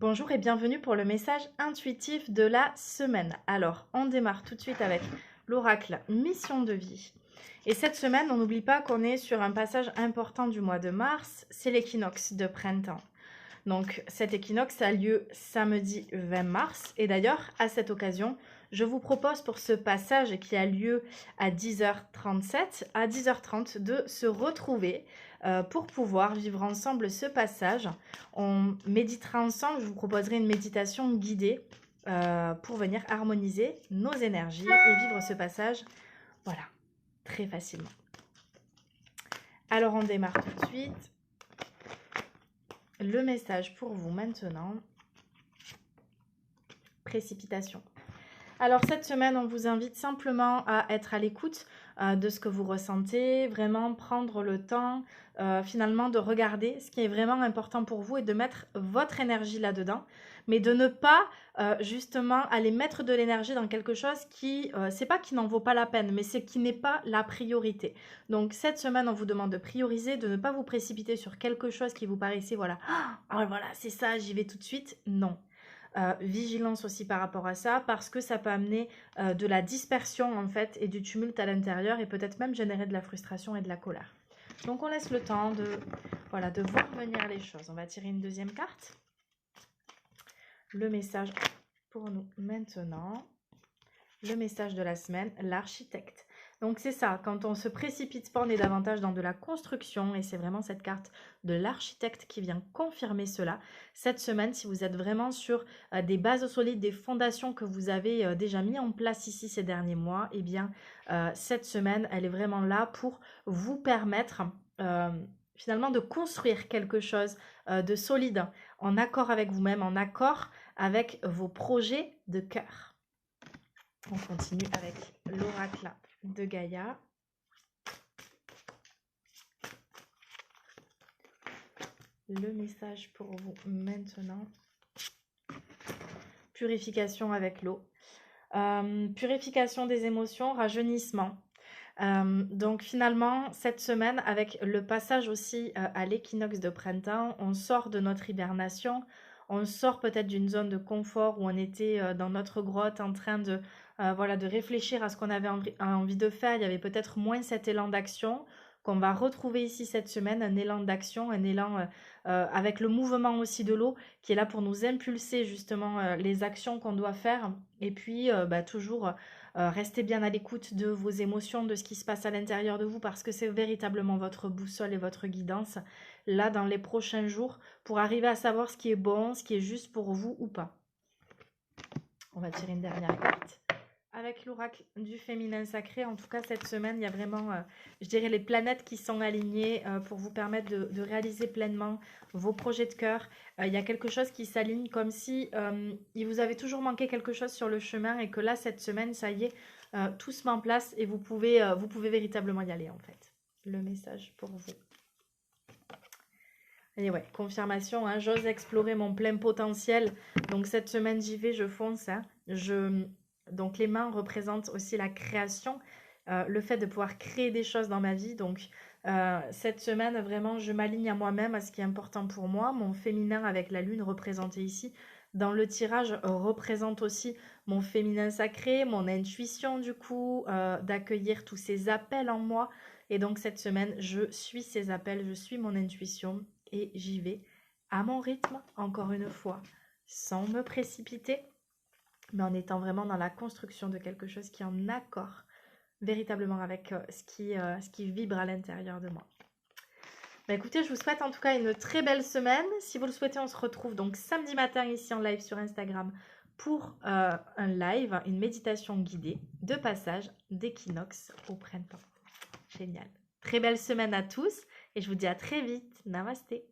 Bonjour et bienvenue pour le message intuitif de la semaine. Alors, on démarre tout de suite avec l'oracle Mission de vie. Et cette semaine, on n'oublie pas qu'on est sur un passage important du mois de mars, c'est l'équinoxe de printemps. Donc cet équinoxe a lieu samedi 20 mars et d'ailleurs à cette occasion, je vous propose pour ce passage qui a lieu à 10h37, à 10h30 de se retrouver pour pouvoir vivre ensemble ce passage. On méditera ensemble, je vous proposerai une méditation guidée pour venir harmoniser nos énergies et vivre ce passage, voilà, très facilement. Alors on démarre tout de suite. Le message pour vous maintenant, précipitation. Alors cette semaine, on vous invite simplement à être à l'écoute de ce que vous ressentez, vraiment prendre le temps finalement de regarder ce qui est vraiment important pour vous et de mettre votre énergie là-dedans, mais de ne pas justement aller mettre de l'énergie dans quelque chose qui, c'est pas qui n'en vaut pas la peine, mais c'est qui n'est pas la priorité. Donc cette semaine, on vous demande de prioriser, de ne pas vous précipiter sur quelque chose qui vous paraissait, voilà, oh, voilà, c'est ça, j'y vais tout de suite. Non. Vigilance aussi par rapport à ça parce que ça peut amener de la dispersion en fait et du tumulte à l'intérieur et peut-être même générer de la frustration et de la colère. Donc on laisse le temps de, voilà, de voir venir les choses. On va tirer une deuxième carte. Le message pour nous maintenant. Le message de la semaine, l'architecte. Donc c'est ça, quand on se précipite pas, on est davantage dans de la construction et c'est vraiment cette carte de l'architecte qui vient confirmer cela. Cette semaine, si vous êtes vraiment sur des bases solides, des fondations que vous avez déjà mis en place ici ces derniers mois, eh bien cette semaine, elle est vraiment là pour vous permettre finalement de construire quelque chose de solide, en accord avec vous-même, en accord avec vos projets de cœur. On continue avec l'oracle de Gaïa. Le message pour vous maintenant. Purification avec l'eau. Purification des émotions, rajeunissement. Donc finalement, cette semaine, avec le passage aussi à l'équinoxe de printemps, on sort de notre hibernation. On sort peut-être d'une zone de confort où on était dans notre grotte en train de, voilà, de réfléchir à ce qu'on avait envie de faire. Il y avait peut-être moins cet élan d'action qu'on va retrouver ici cette semaine, un élan d'action, un élan avec le mouvement aussi de l'eau qui est là pour nous impulser justement les actions qu'on doit faire. Et puis toujours restez bien à l'écoute de vos émotions, de ce qui se passe à l'intérieur de vous parce que c'est véritablement votre boussole et votre guidance là dans les prochains jours pour arriver à savoir ce qui est bon, ce qui est juste pour vous ou pas. On va tirer une dernière carte. Avec l'oracle du féminin sacré, en tout cas cette semaine, il y a vraiment, je dirais, les planètes qui sont alignées pour vous permettre de réaliser pleinement vos projets de cœur. Il y a quelque chose qui s'aligne comme si il vous avait toujours manqué quelque chose sur le chemin et que là, cette semaine, ça y est, tout se met en place et vous pouvez véritablement y aller en fait. Le message pour vous. Et ouais, confirmation, hein, j'ose explorer mon plein potentiel. Donc cette semaine, j'y vais, je fonce. Hein. Donc les mains représentent aussi la création, le fait de pouvoir créer des choses dans ma vie. Donc cette semaine, vraiment, je m'aligne à moi-même, à ce qui est important pour moi. Mon féminin avec la lune représenté ici dans le tirage représente aussi mon féminin sacré, mon intuition du coup, d'accueillir tous ces appels en moi. Et donc cette semaine, je suis ces appels, je suis mon intuition et j'y vais à mon rythme, encore une fois, sans me précipiter, mais en étant vraiment dans la construction de quelque chose qui est en accord véritablement avec ce qui vibre à l'intérieur de moi. Bah écoutez, je vous souhaite en tout cas une très belle semaine. Si vous le souhaitez, on se retrouve donc samedi matin ici en live sur Instagram pour un live, une méditation guidée de passage d'équinoxe au printemps. Génial. Très belle semaine à tous et je vous dis à très vite. Namasté.